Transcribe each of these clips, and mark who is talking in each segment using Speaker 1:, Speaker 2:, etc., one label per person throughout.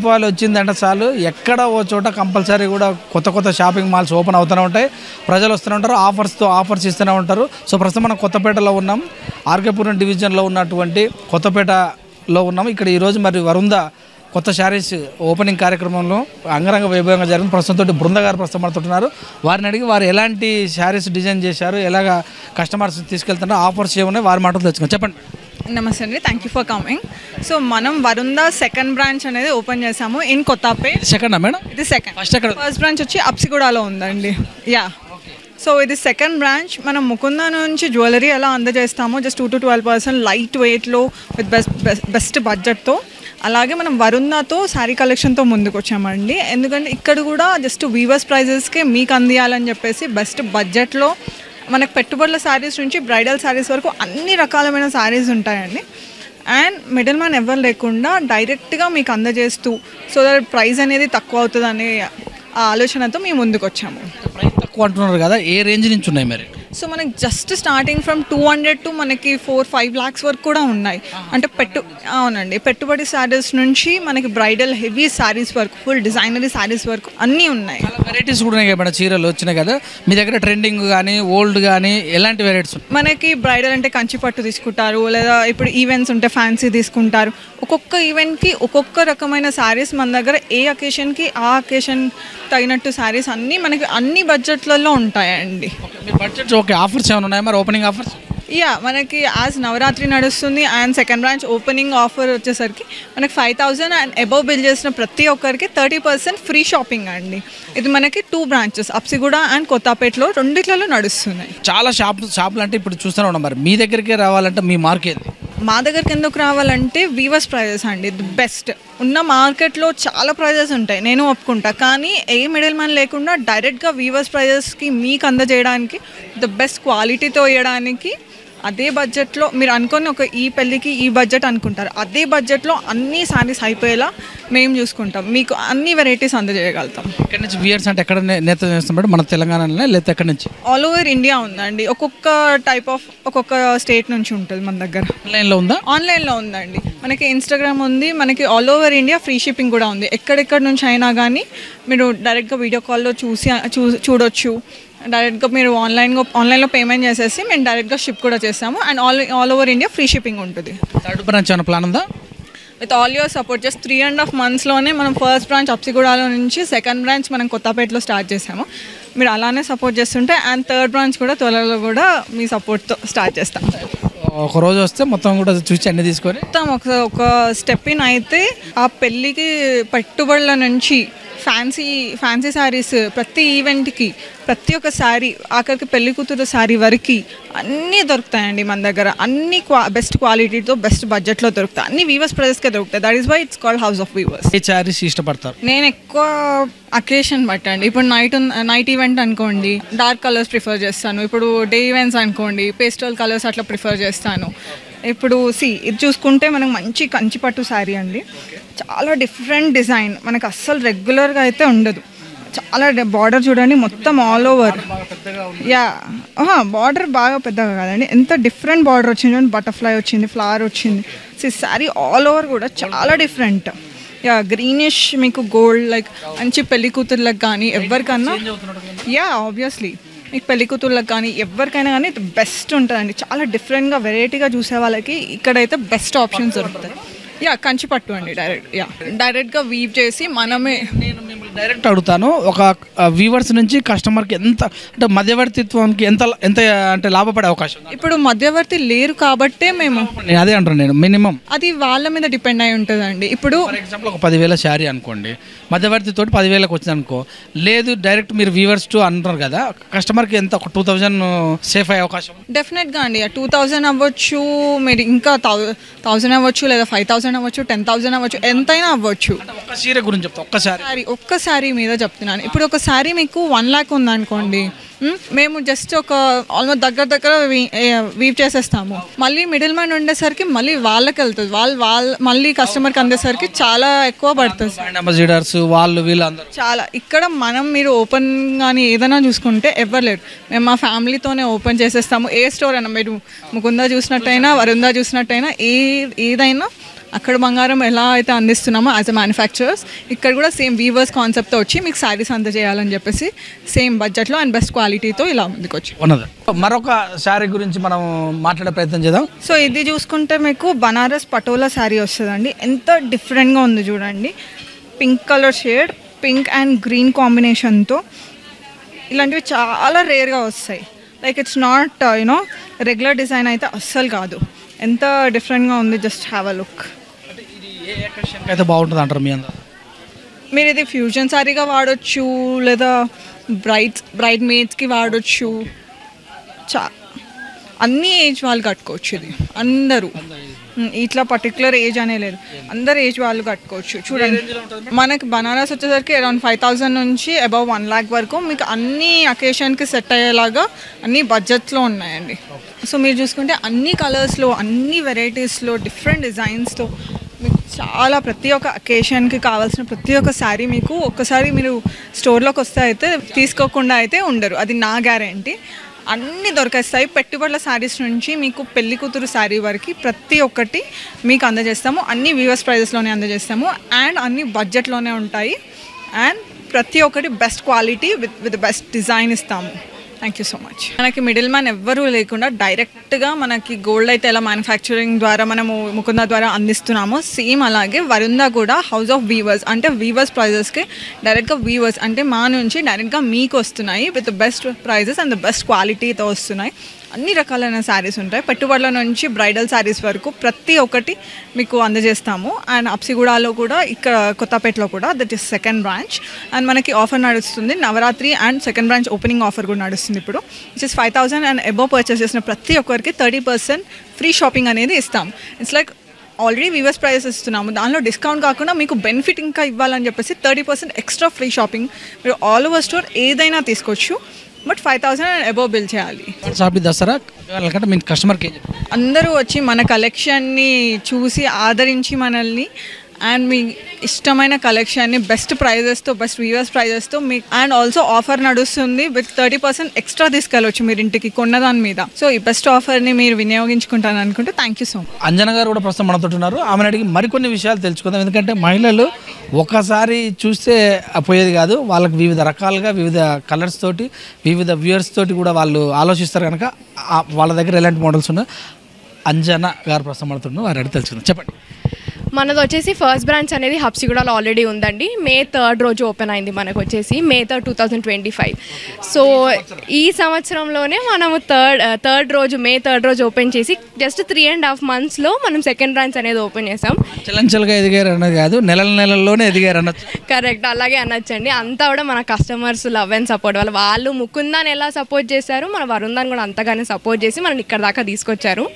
Speaker 1: దీపావళి వచ్చిందంటే చాలు ఎక్కడ ఓ చోట కంపల్సరీ కూడా కొత్త కొత్త షాపింగ్ మాల్స్ ఓపెన్ అవుతూనే ఉంటాయి, ప్రజలు వస్తూనే ఉంటారు, ఆఫర్స్ ఇస్తూనే ఉంటారు. సో ప్రస్తుతం మనం కొత్తపేటలో ఉన్నాం, ఆర్కేపురం డివిజన్లో ఉన్నటువంటి కొత్తపేటలో ఉన్నాం. ఇక్కడ ఈరోజు మరి వరుంద కొత్త శారీస్ ఓపెనింగ్ కార్యక్రమంలో అంగరంగ వైభవంగా జరిగింది. ప్రస్తుతం బృంద గారు ప్రస్తుతం మనతోటున్నారు. వారిని అడిగి వారు ఎలాంటి శారీస్ డిజైన్ చేశారు, ఎలాగ కస్టమర్స్ తీసుకెళ్తున్నారు, ఆఫర్స్ ఏమున్నాయి వారి మాటలు తెచ్చుకోండి. చెప్పండి.
Speaker 2: నమస్తే అండి, thank you for coming. So మనం వరుంద సెకండ్ బ్రాంచ్ అనేది ఓపెన్ చేసాము ఇన్ కొత్తపేట్.
Speaker 1: సెకండా మేడం?
Speaker 2: ఇది సెకండ్. ఫస్ట్ బ్రాంచ్ వచ్చి అప్సిగూడలో ఉందండి. యా, సో ఇది సెకండ్ బ్రాంచ్. మనం ముకుంద నుంచి జ్యువెలరీ ఎలా అందజేస్తామో జస్ట్ 2 to 12% లైట్ వెయిట్లో విత్ బెస్ట్ బడ్జెట్తో, అలాగే మనం వరుందతో శారీ కలెక్షన్తో ముందుకు వచ్చామండి. ఎందుకంటే ఇక్కడ కూడా జస్ట్ వీవర్స్ ప్రైజెస్కే మీకు అందియాలని చెప్పేసి బెస్ట్ బడ్జెట్లో మనకు పెట్టుబడుల శారీస్ నుంచి బ్రైడల్ శారీస్ వరకు అన్ని రకాలమైన శారీస్ ఉంటాయండి. అండ్ మిడిల్ మ్యాన్ ఎవరు లేకుండా డైరెక్ట్గా మీకు అందజేస్తూ సో దట్ ప్రైస్ అనేది తక్కువ అవుతుంది అనే ఆలోచనతో మేము ముందుకు వచ్చాము.
Speaker 1: ప్రైస్ తక్కువ అంటున్నారు కదా, ఏ రేంజ్ నుంచి ఉన్నాయి మరి?
Speaker 2: సో మనకి జస్ట్ స్టార్టింగ్ ఫ్రమ్ 200 to మనకి 4-5 lakhs వరకు కూడా ఉన్నాయి. అంటే అవునండి, పెట్టుబడి శారీస్ నుంచి మనకి బ్రైడల్ హెవీ శారీస్ వరకు, ఫుల్ డిజైనరీ శారీస్ వరకు అన్నీ ఉన్నాయి.
Speaker 1: వెరైటీస్ కూడా ఉన్నాయి కదా, చీరలు వచ్చినాయి కదా మీ దగ్గర, ట్రెండింగ్ కానీ ఓల్డ్ కానీ ఎలాంటి వెరైటీస్?
Speaker 2: మనకి బ్రైడల్ అంటే కంచి పట్టు తీసుకుంటారు, లేదా ఇప్పుడు ఈవెంట్స్ ఉంటే ఫ్యాన్సీ తీసుకుంటారు. ఒక్కొక్క ఈవెంట్కి ఒక్కొక్క రకమైన శారీస్ మన దగ్గర, ఏ అకేషన్కి ఆ అకేషన్ తగినట్టు శారీస్ అన్నీ మనకి అన్ని బడ్జెట్లలో ఉంటాయండి.
Speaker 1: Budget okay. ఆఫర్స్ ఏమైనా ఉన్నాయా మరి, ఓపెనింగ్ ఆఫర్స్?
Speaker 2: యా, మనకి యాజ్ నవరాత్రి నడుస్తుంది and second branch opening offer వచ్చేసరికి మనకి 5,000 అండ్ అబవ్ బిల్ చేసిన ప్రతి ఒక్కరికి 30% ఫ్రీ షాపింగ్ అండి. ఇది మనకి 2 branches అప్సిగూడ అండ్ కొత్తపేటలో రెండిట్లలో నడుస్తున్నాయి.
Speaker 1: చాలా షాపులు అంటే ఇప్పుడు చూస్తూనే ఉన్నాం. మరి మీ దగ్గరికి రావాలంటే మీ మార్కెట్
Speaker 2: మా దగ్గరికి ఎందుకు రావాలంటే వీవర్స్ ప్రైజెస్ అండి ది బెస్ట్. ఉన్న మార్కెట్లో చాలా ప్రైజెస్ ఉంటాయి, నేను ఒప్పుకుంటా. కానీ ఏ మిడిల్ మ్యాన్ లేకుండా డైరెక్ట్గా వీవర్స్ ప్రైజెస్కి మీకు అందజేయడానికి, ద బెస్ట్ క్వాలిటీతో ఇవ్వడానికి, అదే బడ్జెట్లో మీరు అనుకొని ఒక ఈ పెళ్ళికి ఈ బడ్జెట్ అనుకుంటారు, అదే బడ్జెట్లో అన్ని శారీస్ అయిపోయేలా మేము చూసుకుంటాం, మీకు అన్ని వెరైటీస్ అందజేయగలుగుతాం.
Speaker 1: ఇక్కడ నుంచి వియర్స్ అంటే ఎక్కడ నేత చేస్తాం మన తెలంగాణలో, లేదా ఎక్కడి నుంచి?
Speaker 2: ఆల్ ఓవర్ ఇండియా ఉందండి. ఒక్కొక్క టైప్ ఆఫ్ ఒక్కొక్క స్టేట్ నుంచి ఉంటుంది మన దగ్గర.
Speaker 1: ఆన్లైన్లో ఉందా?
Speaker 2: ఆన్లైన్లో ఉందండి. మనకి ఇన్స్టాగ్రామ్ ఉంది, మనకి all over India free shipping కూడా ఉంది. ఎక్కడెక్కడ నుంచి అయినా కానీ మీరు డైరెక్ట్గా వీడియో కాల్లో చూడొచ్చు. డైరెక్ట్గా మీరు ఆన్లైన్లో పేమెంట్ చేసేసి మేము డైరెక్ట్గా షిప్ కూడా చేస్తాము. And all over India free shipping ఉంటుంది.
Speaker 1: థర్డ్ బ్రాంచ్ ఏమైనా ప్లాన్ ఉందా?
Speaker 2: With all your support just 3.5 monthsలోనే మనం ఫస్ట్ బ్రాంచ్ అప్సిగూడలో నుంచి సెకండ్ బ్రాంచ్ మనం కొత్తపేటలో స్టార్ట్ చేసాము. మీరు అలానే సపోర్ట్ చేస్తుంటే అండ్ థర్డ్ బ్రాంచ్ కూడా త్వరలో కూడా మీ సపోర్ట్తో స్టార్ట్ చేస్తాం.
Speaker 1: ఒక రోజు వస్తే మొత్తం కూడా చూసి అన్ని తీసుకొని
Speaker 2: మొత్తం ఒక స్టెప్ ఇన్ అయితే ఆ పెళ్ళికి పెట్టుబడుల నుంచి ఫ్యాన్సీ శారీస్, ప్రతి ఈవెంట్కి ప్రతి ఒక్క శారీ, ఆఖరికి పెళ్లి కూతురు శారీ వరకు అన్నీ దొరుకుతాయండి మన దగ్గర. అన్ని బెస్ట్ క్వాలిటీతో బెస్ట్ బడ్జెట్లో దొరుకుతాయి. అన్ని వీవర్స్ ప్రైజెస్కే దొరుకుతాయి. That is why it's called house of weavers.
Speaker 1: ఏ శారీస్ ఇష్టపడతారు?
Speaker 2: నేను ఎక్కువ అకేషన్ బట్టండి. ఇప్పుడు నైట్ ఈవెంట్ అనుకోండి డార్క్ కలర్స్ ప్రిఫర్ చేస్తాను. ఇప్పుడు డే ఈవెంట్స్ అనుకోండి పేస్టల్ కలర్స్ అట్లా ప్రిఫర్ చేస్తాను. ఇప్పుడు ఇది చూసుకుంటే మనకు మంచి కంచి పట్టు శారీ అండి. చాలా డిఫరెంట్ డిజైన్, మనకు అస్సలు రెగ్యులర్గా అయితే ఉండదు. చాలా బార్డర్ చూడండి మొత్తం ఆల్ ఓవర్. యా, బార్డర్ బాగా పెద్దగా కాదండి, ఎంత డిఫరెంట్ బార్డర్ వచ్చింది. బటర్ఫ్లై వచ్చింది, ఫ్లవర్ వచ్చింది. శారీ ఆల్ ఓవర్ కూడా చాలా డిఫరెంట్. యా, గ్రీనిష్ మీకు గోల్డ్ లైక్ మంచి పెళ్లి కూతుర్లకు కానీ ఎవరికన్నా, యా ఆబ్వియస్లీ మీకు పెళ్లి కూతుర్లకు కానీ ఎవరికైనా కానీ బెస్ట్ ఉంటుందండి. చాలా డిఫరెంట్గా వెరైటీగా చూసే వాళ్ళకి ఇక్కడైతే బెస్ట్ ఆప్షన్స్ దొరుకుతాయి. యా, కంచి పట్టు అండి. డైరెక్ట్గా వీవ్ చేసి మనమే.
Speaker 1: నేను మిమ్మల్ని డైరెక్ట్ అడుగుతాను, ఒక వీవర్స్ నుంచి కస్టమర్కి ఎంత అంటే మధ్యవర్తిత్వానికి ఎంత అంటే లాభపడే అవకాశం?
Speaker 2: ఇప్పుడు మధ్యవర్తి లేరు కాబట్టే మేము
Speaker 1: అదే అంటాను నేను. మినిమం
Speaker 2: అది వాళ్ళ మీద డిపెండ్ అయి ఉంటుందండి. ఇప్పుడు
Speaker 1: ఫర్ ఎగ్జాంపుల్ ఒక 10,000 శారీ అనుకోండి, మధ్యవర్తితో 10,000కి వచ్చింది అనుకో, లేదు డైరెక్ట్ మీరు వీవర్స్ టు అంటున్నారు కదా, కస్టమర్కి ఎంత ఒక 2,000 సేఫ్ అయ్యే అవకాశం?
Speaker 2: డెఫినెట్గా అండి. 2,000 అవ్వచ్చు, మీరు ఇంకా 1,000 అవ్వచ్చు, లేదా 5,000 అవ్వచ్చు, 10,000 అవ్వచ్చు, ఎంతైనా అవ్వచ్చు.
Speaker 1: ఒక్క చీర గురించి చెప్తా,
Speaker 2: ఒక్క శారీ మీద చెప్తున్నాను. ఇప్పుడు ఒక శారీ మీకు 1 lakh ఉందనుకోండి, మేము జస్ట్ ఒక ఆల్మోస్ట్ దగ్గర వీవ్ చేసేస్తాము. మళ్ళీ మిడిల్ మ్యాన్ ఉండేసరికి మళ్ళీ వాళ్ళకి వెళ్తుంది, వాళ్ళు మళ్ళీ కస్టమర్కి అందేసరికి చాలా ఎక్కువ పడుతుంది. చాలా ఇక్కడ మీరు ఓపెన్ కానీ ఏదైనా చూసుకుంటే ఎవరు లేరు. మేము మా ఫ్యామిలీతోనే ఓపెన్ చేసేస్తాము. ఏ స్టోర్ అయినా మీరు ముకుందా చూసినట్టయినా వరుందా చూసినట్టయినా ఏదైనా అక్కడ బంగారం ఎలా అయితే అందిస్తున్నామో యాజ్ అ మ్యానుఫ్యాక్చరర్స్ ఇక్కడ కూడా సేమ్ వీవర్స్ కాన్సెప్ట్తో వచ్చి మీకు శారీస్ అందజేయాలని చెప్పేసి సేమ్ బడ్జెట్లో అండ్ బెస్ట్ క్వాలిటీతో ఇలా ముందుకు వచ్చి
Speaker 1: ఉన్నది. మరొక శారీ గురించి మనం మాట్లాడే ప్రయత్నం చేద్దాం.
Speaker 2: సో ఇది చూసుకుంటే మీకు బనారస్ పటోలా శారీ వస్తుందండి. ఎంత డిఫరెంట్గా ఉంది చూడండి. Pink colour shade, pink and green కాంబినేషన్తో ఇలాంటివి చాలా రేర్గా వస్తాయి. Like it's not you know regular design అయితే అస్సలు కాదు. ఎంత డిఫరెంట్గా ఉంది, జస్ట్ హ్యావ్ అ లుక్.
Speaker 1: అయితే బాగుంటుంది అంటారు మీ అందరూ?
Speaker 2: మీరు ఇది ఫ్యూజన్ శారీగా వాడచ్చు, లేదా బ్రైడ్ మేడ్స్కి వాడచ్చు. అన్ని ఏజ్ వాళ్ళు కట్టుకోవచ్చు. ఇది అందరూ ఇట్లా పర్టికులర్ ఏజ్ అనే లేదు, అందరు ఏజ్ వాళ్ళు కట్టుకోవచ్చు. చూడండి మనకి బనారస్ వచ్చేసరికి అరౌండ్ 5,000 నుంచి అబౌవ్ 1 lakh వరకు మీకు అన్ని అకేషన్కి సెట్ అయ్యేలాగా అన్ని బడ్జెట్లో ఉన్నాయండి. సో మీరు చూసుకుంటే అన్ని కలర్స్లో, అన్ని వెరైటీస్లో, డిఫరెంట్ డిజైన్స్తో మీకు చాలా ప్రతి ఒక్క అకేషన్కి కావాల్సిన ప్రతి ఒక్క శారీ మీకు ఒక్కసారి మీరు స్టోర్లోకి వస్తే అయితే తీసుకోకుండా అయితే ఉండరు, అది నా గ్యారెంటీ. అన్నీ దొరికేస్తాయి. పెట్టుబడుల శారీస్ నుంచి మీకు పెళ్లి కూతురు శారీ వరకు ప్రతి ఒక్కటి మీకు అందజేస్తాము. అన్ని వీవర్స్ ప్రైజెస్లోనే అందజేస్తాము అండ్ అన్ని బడ్జెట్లోనే ఉంటాయి అండ్ ప్రతి ఒక్కటి best quality with best design ఇస్తాము. Thank you so much. మనకి మిడిల్ మ్యాన్ ఎవ్వరూ లేకుండా డైరెక్ట్గా మనకి గోల్డ్ అయితే ఎలా మ్యానుఫ్యాక్చరింగ్ ద్వారా మనము ముకుంద ద్వారా అందిస్తున్నామో సేమ్ అలాగే వరుంద కూడా హౌస్ ఆఫ్ వీవర్స్, అంటే వీవర్స్ ప్రైజెస్కి డైరెక్ట్గా వీవర్స్ అంటే మా నుంచి డైరెక్ట్గా మీకు వస్తున్నాయి with best prices and the best క్వాలిటీతో వస్తున్నాయి. అన్ని రకాలైన శారీస్ ఉంటాయి. పెట్టుబడుల నుంచి బ్రైడల్ శారీస్ వరకు ప్రతి ఒక్కటి మీకు అందజేస్తాము. అండ్ అప్సిగూడలో కూడా, ఇక్కడ కొత్తపేటలో కూడా that is second branch. And మనకి ఆఫర్ నడుస్తుంది, Navratri and second branch opening offer కూడా నడుస్తుంది ఇప్పుడు. Which is 5,000 and above purchase చేసిన ప్రతి ఒక్కరికి 30% ఫ్రీ షాపింగ్ అనేది ఇస్తాం. It's like already weavers prices ఇస్తున్నాము, దానిలో డిస్కౌంట్ కాకుండా మీకు బెనిఫిట్ ఇంకా ఇవ్వాలని చెప్పేసి 30% ఎక్స్ట్రా ఫ్రీ షాపింగ్. మీరు ఆల్ ఓవర్ స్టోర్ ఏదైనా తీసుకోవచ్చు, బట్ 5,000 అండ్ అబోవ్ బిల్ చేయాలి.
Speaker 1: దసరా మీ కస్టమర్కి
Speaker 2: అందరూ వచ్చి మన కలెక్షన్ని చూసి ఆదరించి మనల్ని అండ్ మీ ఇష్టమైన కలెక్షన్ని బెస్ట్ ప్రైజెస్తో, బెస్ట్ వీవర్స్ ప్రైజెస్తో మీకు అండ్ ఆల్సో ఆఫర్ నడుస్తుంది విత్ 30% ఎక్స్ట్రా తీసుకెళ్ళవచ్చు మీరు ఇంటికి కొన్న దాని మీద. సో ఈ బెస్ట్ ఆఫర్ని మీరు వినియోగించుకుంటాను అనుకుంటే థ్యాంక్ యూ సో మచ్.
Speaker 1: అంజన గారు కూడా ప్రస్తుతం మనతో ఉన్నారు. ఆమెను అడిగి మరికొన్ని విషయాలు తెలుసుకుందాం. ఎందుకంటే మహిళలు ఒకసారి చూస్తే పోయేది కాదు, వాళ్ళకి వివిధ రకాలుగా వివిధ కలర్స్ తోటి వివిధ వ్యూయర్స్ తోటి కూడా వాళ్ళు ఆలోచిస్తారు కనుక వాళ్ళ దగ్గర ఎలాంటి మోడల్స్ ఉన్నాయో అంజన గారు ప్రస్తుతం మనతో ఉన్నారు, వారు అడిగి తెలుసుకుందాం. చెప్పండి.
Speaker 3: మనది వచ్చేసి ఫస్ట్ బ్రాంచ్ అనేది హబ్సిగూడలో ఆల్రెడీ ఉందండి. May 3rd రోజు ఓపెన్ అయింది మనకు వచ్చేసి May 3rd, 2025. సో ఈ సంవత్సరంలోనే మనము థర్డ్ రోజు May 3rd రోజు ఓపెన్ చేసి జస్ట్ 3.5 monthsలో మనం సెకండ్ బ్రాంచ్ అనేది ఓపెన్ చేసాం.
Speaker 1: చలంచలుగా ఎదిగారు అన్నది కాదు, నెలల్లోనే ఎదిగారు అన్నది
Speaker 3: కరెక్ట్, అలాగే అనొచ్చండి. అంతా కూడా మన కస్టమర్స్ లవ్ అండ్ సపోర్ట్ వల్ల. వాళ్ళు ముకుందాన్ని ఎలా సపోర్ట్ చేశారు, మన వరుందాన్ని కూడా అంతగానే సపోర్ట్ చేసి మనం ఇక్కడ దాకా తీసుకొచ్చారు.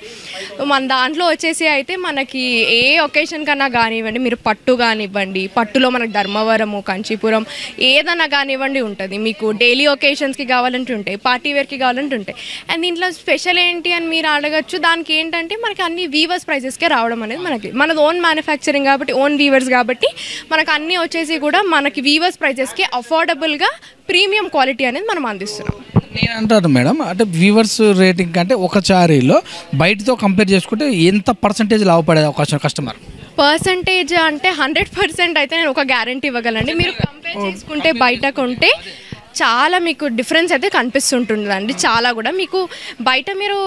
Speaker 3: మన దాంట్లో వచ్చేసి అయితే మనకి ఏ ఒకేషన్ కన్నా కానివ్వండి, మీరు పట్టు కానివ్వండి, పట్టులో మనకు ధర్మవరము, కంచీపురం ఏదన్నా కానివ్వండి ఉంటుంది. మీకు డైలీ ఒకేషన్స్కి కావాలంటే ఉంటాయి, పార్టీ వేర్కి కావాలంటే ఉంటాయి. అండ్ దీంట్లో స్పెషల్ ఏంటి అని మీరు అడగచ్చు. దానికి ఏంటంటే మనకి అన్ని వీవర్స్ ప్రైజెస్కే రావడం అనేది మనది ఓన్ మ్యానుఫ్యాక్చరింగ్ కాబట్టి, ఓన్ వీవర్స్ కాబట్టి మనకు అన్నీ వచ్చేసి కూడా మనకి వీవర్స్ ప్రైజెస్కి అఫోర్డబుల్గా ప్రీమియం క్వాలిటీ అనేది మనం అందిస్తున్నాం.
Speaker 1: నేను అంటాను మేడం, అంటే వ్యూవర్స్ రేటింగ్ కంటే ఒక చారీలో బయటతో కంపేర్ చేసుకుంటే ఎంత పర్సంటేజ్ లాభపడే అవకాశం కస్టమర్?
Speaker 3: పర్సంటేజ్ అంటే 100% అయితే నేను ఒక గ్యారంటీ ఇవ్వగలండి. మీరు కంపేర్ చేసుకుంటే బయట కొంటే చాలా మీకు డిఫరెన్స్ అయితే కనిపిస్తుంటుందండి. చాలా కూడా మీకు బయట మీరు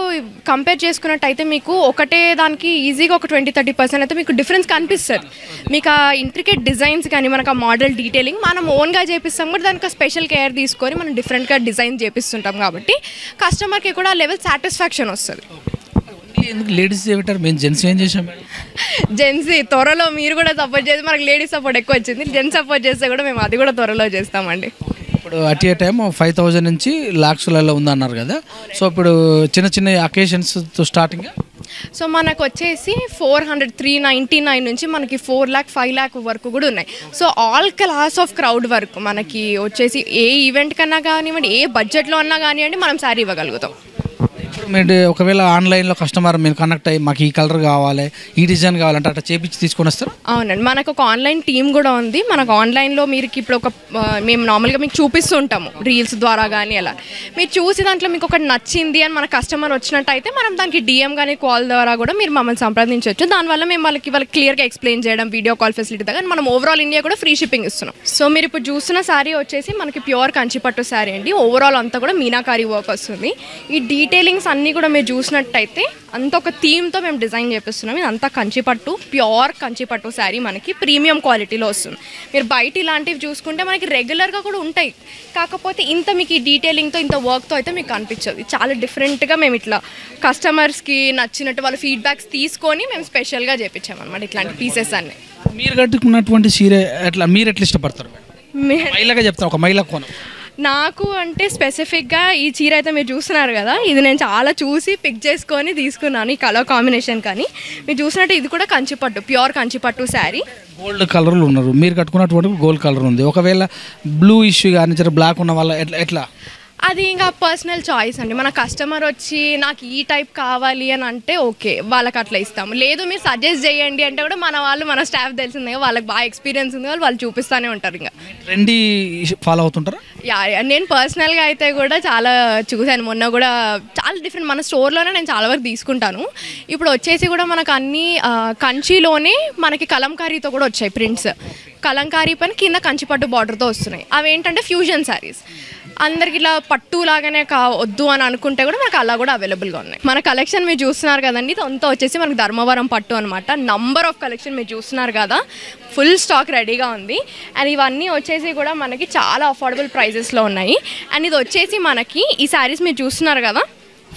Speaker 3: కంపేర్ చేసుకున్నట్టయితే మీకు ఒకటే దానికి ఈజీగా ఒక 20-30% అయితే మీకు డిఫరెన్స్ కనిపిస్తుంది. మీకు ఆ ఇంట్రికేట్ డిజైన్స్ కానీ మనకు ఆ మోడల్ డీటెయిలింగ్ మనం ఓన్గా చేపిస్తాం కూడా, దానికి స్పెషల్ కేర్ తీసుకొని మనం డిఫరెంట్గా డిజైన్ చేపిస్తుంటాం కాబట్టి కస్టమర్కి కూడా ఆ లెవెల్ సాటిస్ఫాక్షన్ వస్తుంది.
Speaker 1: ఎందుకు లేడీస్ చేయబెట్టారు, మేము జెంట్స్ ఏం చేసాం మేడం?
Speaker 3: జెంట్స్ త్వరలో మీరు కూడా సపోర్ట్ చేసి, మనకు లేడీస్ సపోర్ట్ ఎక్కువ వచ్చింది, జెంట్స్ సపోర్ట్ చేస్తే కూడా మేము అది కూడా త్వరలో చేస్తామండి.
Speaker 1: ఇప్పుడు అట్ ఏ టైం 5,000 నుంచి lakhsలలో ఉందన్నారు కదా, సో ఇప్పుడు చిన్న చిన్న అకేషన్స్తో స్టార్టింగ్
Speaker 3: సో మనకు వచ్చేసి 400, 399 నుంచి మనకి 4 lakh, 5 lakh వరకు కూడా ఉన్నాయి. So all class of crowd వరకు మనకి వచ్చేసి ఏ ఈవెంట్ కన్నా కానివ్వండి, ఏ బడ్జెట్లో అన్నా కానివ్వండి మనం శారీ ఇవ్వగలుగుతాం.
Speaker 1: ఇప్పుడు మీరు ఒకవేళ ఆన్లైన్లో కస్టమర్ మీరు కనెక్ట్ అయ్యి మాకు ఈ కలర్ కావాలి ఈ డిజైన్ కావాలంటే అట్లా చేపించి తీసుకొని వస్తారు?
Speaker 3: అవునండి, మనకు ఒక ఆన్లైన్ టీమ్ కూడా ఉంది. మనకు ఆన్లైన్లో మీరు ఇప్పుడు మేము నార్మల్గా మీకు చూపిస్తూ ఉంటాము రీల్స్ ద్వారా కానీ అలా. మీరు చూసి దాంట్లో మీకు ఒకటి నచ్చింది అని మన కస్టమర్ వచ్చినట్టయితే మనం దానికి డిఎం కానీ కాల్ ద్వారా కూడా మీరు మమ్మల్ని సంప్రదించవచ్చు. దానివల్ల మేము వాళ్ళకి క్లియర్గా ఎక్స్ప్లెయిన్ చేయడం, వీడియో కాల్ ఫెసిలిటీ దగ్గర మనం ఓవరాల్ ఇండియా కూడా ఫ్రీ షిప్పింగ్ ఇస్తున్నాం. సో మీరు ఇప్పుడు చూస్తున్న శారీ వచ్చేసి మనకి ప్యూర్ కంచిపట్టు శారీ అండి. ఓవరాల్ అంతా కూడా మీనాకారి వర్క్ వస్తుంది. ఈ డీటెయిలింగ్స్ అన్నీ కూడా మీరు చూసినట్టయితే అంత ఒక థీమ్తో మేము డిజైన్ చేపిస్తున్నాం. ఇదంతా కంచిపట్టు, ప్యూర్ కంచిపట్టు శారీ మనకి ప్రీమియం క్వాలిటీలో వస్తుంది. మీరు బయట ఇలాంటివి చూసుకుంటే మనకి రెగ్యులర్గా కూడా ఉంటాయి, కాకపోతే ఇంత మీకు ఈ డీటెయిలింగ్తో ఇంత వర్క్తో అయితే మీకు కనిపించదు. చాలా డిఫరెంట్గా మేము ఇట్లా కస్టమర్స్కి నచ్చినట్టు వాళ్ళ ఫీడ్బ్యాక్స్ తీసుకొని మేము స్పెషల్గా చేయించామన్నమాట ఇట్లాంటి పీసెస్ అన్నీ.
Speaker 1: మీరు కట్టుకున్నటువంటి చీర మీరు ఎట్లా ఇష్టపడతారు? మహిళగా చెప్తాను, ఒక మహిళ కోణం.
Speaker 3: నాకు అంటే స్పెసిఫిక్గా ఈ చీర అయితే మీరు చూస్తున్నారు కదా, ఇది నేను చాలా చూసి పిక్ చేసుకొని తీసుకున్నాను ఈ కలర్ కాంబినేషన్. కానీ మీరు చూసినట్టు ఇది కూడా కంచిపట్టు, ప్యూర్ కంచిపట్టు శారీ.
Speaker 1: గోల్డ్ కలర్లు ఉన్నారు, మీరు కట్టుకున్నటువంటి గోల్డ్ కలర్ ఉంది. ఒకవేళ బ్లూ ఇష్యూ కానీ బ్లాక్ ఉన్న వాళ్ళ ఎట్లా?
Speaker 3: అది ఇంకా పర్సనల్ చాయిస్ అండి. మన కస్టమర్ వచ్చి నాకు ఈ టైప్ కావాలి అని అంటే ఓకే, వాళ్ళకి అట్లా ఇస్తాము. లేదు మీరు సజెస్ట్ చేయండి అంటే కూడా మన స్టాఫ్ తెలిసిందే, వాళ్ళకి బాగా ఎక్స్పీరియన్స్ ఉంది, వాళ్ళు చూపిస్తూనే ఉంటారు. ఇంకా
Speaker 1: ట్రెండీ ఫాలో అవుతుంటారా?
Speaker 3: నేను పర్సనల్గా అయితే కూడా చాలా చూశాను. మొన్న కూడా చాలా డిఫరెంట్, మన స్టోర్లోనే నేను చాలా వరకు తీసుకుంటాను. ఇప్పుడు వచ్చేసి కూడా మనకు అన్ని కంచిలోనే మనకి కలంకారీతో కూడా వచ్చాయి ప్రింట్స్. కలంకారీ పని కింద కంచిపట్టు బార్డర్తో వస్తున్నాయి. అవి ఏంటంటే ఫ్యూజన్ శారీస్. అందరికి ఇలా పట్టు లాగానే వద్దు అని అనుకుంటే కూడా మనకు అలా కూడా అవైలబుల్గా ఉన్నాయి. మన కలెక్షన్ మీరు చూస్తున్నారు కదండి, ఇదంతా వచ్చేసి మనకు ధర్మవరం పట్టు అనమాట. నంబర్ ఆఫ్ కలెక్షన్ మీరు చూస్తున్నారు కదా, ఫుల్ స్టాక్ రెడీగా ఉంది. అండ్ ఇవన్నీ వచ్చేసి కూడా మనకి చాలా అఫోర్డబుల్ ప్రైజెస్లో ఉన్నాయి. అండ్ ఇది వచ్చేసి మనకి ఈ శారీస్ మీరు చూస్తున్నారు కదా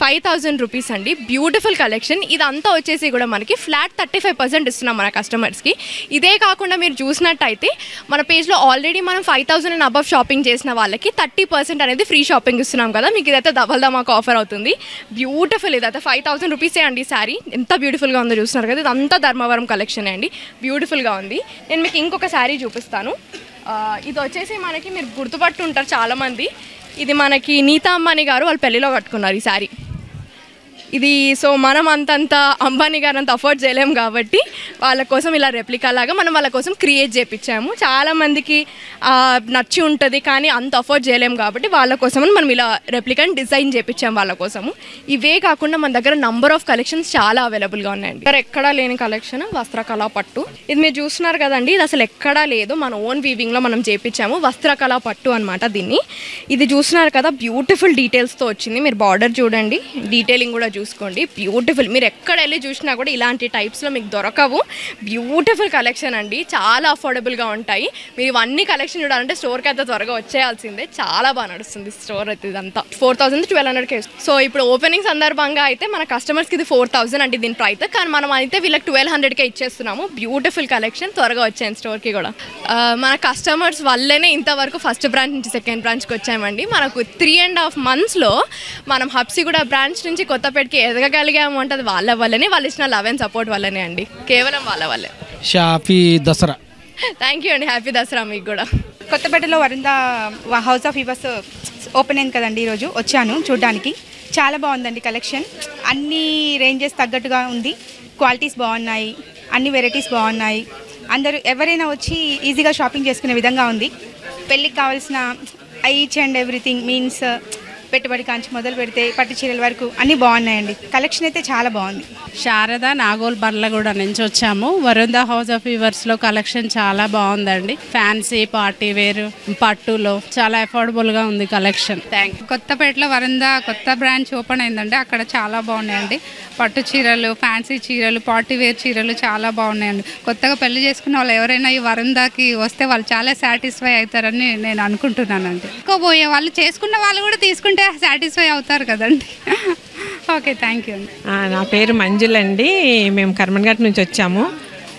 Speaker 3: 5,000 రూపీస్ అండి. Beautiful collection. ఇదంతా వచ్చేసి కూడా మనకి ఫ్లాట్ 35% ఇస్తున్నాం మన కస్టమర్స్కి. ఇదే కాకుండా మీరు చూసినట్టయితే మన పేజ్లో ఆల్రెడీ మనం 5,000 అండ్ అబవ్ షాపింగ్ చేసిన వాళ్ళకి 30% అనేది ఫ్రీ షాపింగ్ ఇస్తున్నాం కదా. మీకు ఇదైతే డబల్ ధమాకా ఆఫర్ అవుతుంది. బ్యూటిఫుల్, ఇదైతే 5,000 రూపీసే అండి శారీ. ఎంత బ్యూటిఫుల్గా ఉందో చూస్తున్నారు కదా. ఇదంతా ధర్మవరం కలెక్షన్ అండి, బ్యూటిఫుల్గా ఉంది. నేను మీకు ఇంకొక శారీ చూపిస్తాను. ఇది వచ్చేసి మనకి మీరు గుర్తుపట్టు ఉంటారు చాలామంది. ఇది మనకి నీతా అంబానీ గారు వాళ్ళ పెళ్ళిలో కట్టుకున్నారు ఈ శారీ. ఇది సో మనం అంతంత అంబానీ గారు అంత అఫోర్డ్ చేయలేము కాబట్టి వాళ్ళ కోసం ఇలా రెప్లికా లాగా మనం వాళ్ళ కోసం క్రియేట్ చేయించాము. చాలామందికి నచ్చి ఉంటుంది కానీ అంత అఫోర్డ్ చేయలేము కాబట్టి వాళ్ళ కోసం మనం ఇలా రెప్లికాని డిజైన్ చేయించాము వాళ్ళ కోసము. ఇవే కాకుండా మన దగ్గర నంబర్ ఆఫ్ కలెక్షన్స్ చాలా అవైలబుల్గా ఉన్నాయండి. ఇక్కడ ఎక్కడా లేని కలెక్షన్ వస్త్రకళా పట్టు. ఇది మీరు చూస్తున్నారు కదండి, ఇది అసలు ఎక్కడా లేదు, మన ఓన్ వీవింగ్లో మనం చేయించాము. వస్త్రకళా పట్టు అనమాట దీన్ని. ఇది చూస్తున్నారు కదా, బ్యూటిఫుల్ డీటెయిల్స్తో వచ్చింది. మీరు బార్డర్ చూడండి, డీటెయిలింగ్ కూడా చూసుకోండి, బ్యూటిఫుల్. మీరు ఎక్కడ వెళ్ళి చూసినా కూడా ఇలాంటి టైప్స్లో మీకు దొరకవు. బ్యూటిఫుల్ కలెక్షన్ అండి, చాలా అఫోర్డబుల్గా ఉంటాయి. మీరు ఇవన్నీ కలెక్షన్ చూడాలంటే స్టోర్కి అయితే త్వరగా వచ్చేయాల్సిందే. చాలా బాగా నడుస్తుంది స్టోర్ అయితే. ఇదంతా 4,000 to 1,200 సో ఇప్పుడు ఓపెనింగ్ సందర్భంగా అయితే మన కస్టమర్స్కి ఇది 4,000 అండి దీని ప్రైస్. కానీ మనం అయితే వీళ్ళకి 1,200కే ఇచ్చేస్తున్నాము. బ్యూటిఫుల్ కలెక్షన్, త్వరగా వచ్చాను స్టోర్కి కూడా. మన కస్టమర్స్ వల్లనే ఇంతవరకు ఫస్ట్ బ్రాంచ్ నుంచి సెకండ్ బ్రాంచ్కి వచ్చామండి. మనకు 3.5 monthsలో మనం హబ్సిగూడ బ్రాంచ్ నుంచి కొత్తపేటకి ఎదగగలిగాము అంటే అది వాళ్ళ వల్లనే, వాళ్ళు ఇచ్చిన లవ్ అండ్ సపోర్ట్ వల్లనే అండి, కేవలం వాళ్ళ వల్లే.
Speaker 1: హ్యాపీ దసరా.
Speaker 3: థ్యాంక్ యూ అండి, హ్యాపీ దసరా మీకు కూడా.
Speaker 4: కొత్తపేటలో వరుంధ హౌస్ ఆఫ్ వీవర్స్ ఓపెన్ అయింది కదండి, ఈరోజు వచ్చాను చూడడానికి. చాలా బాగుందండి కలెక్షన్, అన్ని రేంజెస్ తగ్గట్టుగా ఉంది, క్వాలిటీస్ బాగున్నాయి, అన్ని వెరైటీస్ బాగున్నాయి. అందరూ ఎవరైనా వచ్చి ఈజీగా షాపింగ్ చేసుకునే విధంగా ఉంది. పెళ్ళికి కావాల్సిన ఈచ్ అండ్ ఎవ్రీథింగ్ మీన్స్ పెట్టుబడి కాంచి మొదలు పెడితే పట్టు చీరల వరకు అన్నీ బాగున్నాయండి. కలెక్షన్ అయితే చాలా బాగుంది.
Speaker 5: శారద నాగోల్ బర్లగూడ నుంచి వచ్చాము. వరుంధ హౌస్ ఆఫ్ వీవర్స్లో కలెక్షన్ చాలా బాగుందండి. ఫ్యాన్సీ, పార్టీ వేర్, పట్టులో చాలా అఫోర్డబుల్గా ఉంది కలెక్షన్. Thank you.
Speaker 6: కొత్తపేటలో వరుంధ కొత్త బ్రాంచ్ ఓపెన్ అయిందండి, అక్కడ చాలా బాగున్నాయండి. పట్టు చీరలు, ఫ్యాన్సీ చీరలు, పార్టీ వేర్ చీరలు చాలా బాగున్నాయండి. కొత్తగా పెళ్లి చేసుకున్న వాళ్ళు ఎవరైనా ఈ వరుంధకి వస్తే వాళ్ళు చాలా సాటిస్ఫై అవుతారని నేను అనుకుంటున్నానండి. ఎక్కువ పోయే వాళ్ళు, చేసుకున్న వాళ్ళు కూడా తీసుకుంటే సాటిస్ఫై అవుతారు కదండి. ఓకే, థ్యాంక్ యూ అండి.
Speaker 7: నా పేరు మంజుల్ అండి. మేము కర్మన్ఘాట్ నుంచి వచ్చాము.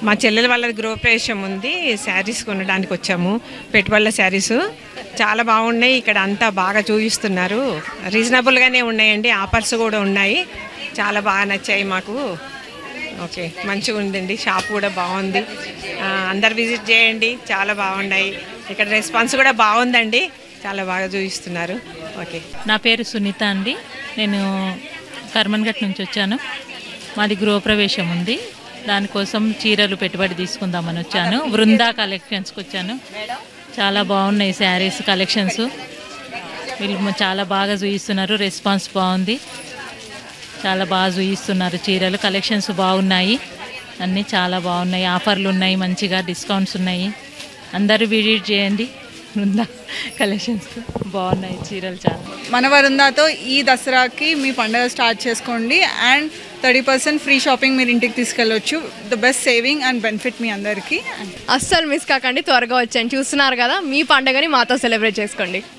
Speaker 7: మా చెల్లెల వాళ్ళది గృహప్రవేశం ఉంది, శారీస్ కొనడానికి వచ్చాము. పెట్టుబడుల శారీస్ చాలా బాగున్నాయి. ఇక్కడ అంతా బాగా చూపిస్తున్నారు, రీజనబుల్గానే ఉన్నాయండి, ఆఫర్స్ కూడా ఉన్నాయి. చాలా బాగా నచ్చాయి మాకు. ఓకే, మంచిగా ఉందండి, షాప్ కూడా బాగుంది. అందరు విజిట్ చేయండి, చాలా బాగున్నాయి. ఇక్కడ రెస్పాన్స్ కూడా బాగుందండి, చాలా బాగా చూపిస్తున్నారు. ఓకే.
Speaker 8: నా పేరు సునీత అండి. నేను కర్మన్ఘట్ నుంచి వచ్చాను. మాది గృహప్రవేశం ఉంది, దానికోసం చీరలు పెట్టుబడి తీసుకుందామని వచ్చాను. వృందా కలెక్షన్స్కి వచ్చాను. చాలా బాగున్నాయి శారీస్ కలెక్షన్స్. వీళ్ళు చాలా బాగా చూపిస్తున్నారు, రెస్పాన్స్ బాగుంది. చాలా బాగా చూపిస్తున్నారు చీరలు, కలెక్షన్స్ బాగున్నాయి, అన్నీ చాలా బాగున్నాయి. ఆఫర్లు ఉన్నాయి, మంచిగా డిస్కౌంట్స్ ఉన్నాయి. అందరూ విజిట్ చేయండి. వృందా కలెక్షన్స్ బాగున్నాయి చీరలు చాలా.
Speaker 2: మన వరుందాతో ఈ దసరాకి మీ పండుగ స్టార్ట్ చేసుకోండి అండ్ 30% ఫ్రీ షాపింగ్ మీరు ఇంటికి తీసుకెళ్ళొచ్చు. The best saving and benefit మీ అందరికీ.
Speaker 3: అస్సలు మిస్ కాకండి, త్వరగా వచ్చాను. చూస్తున్నారు కదా, మీ పండుగని మాతో సెలబ్రేట్ చేసుకోండి.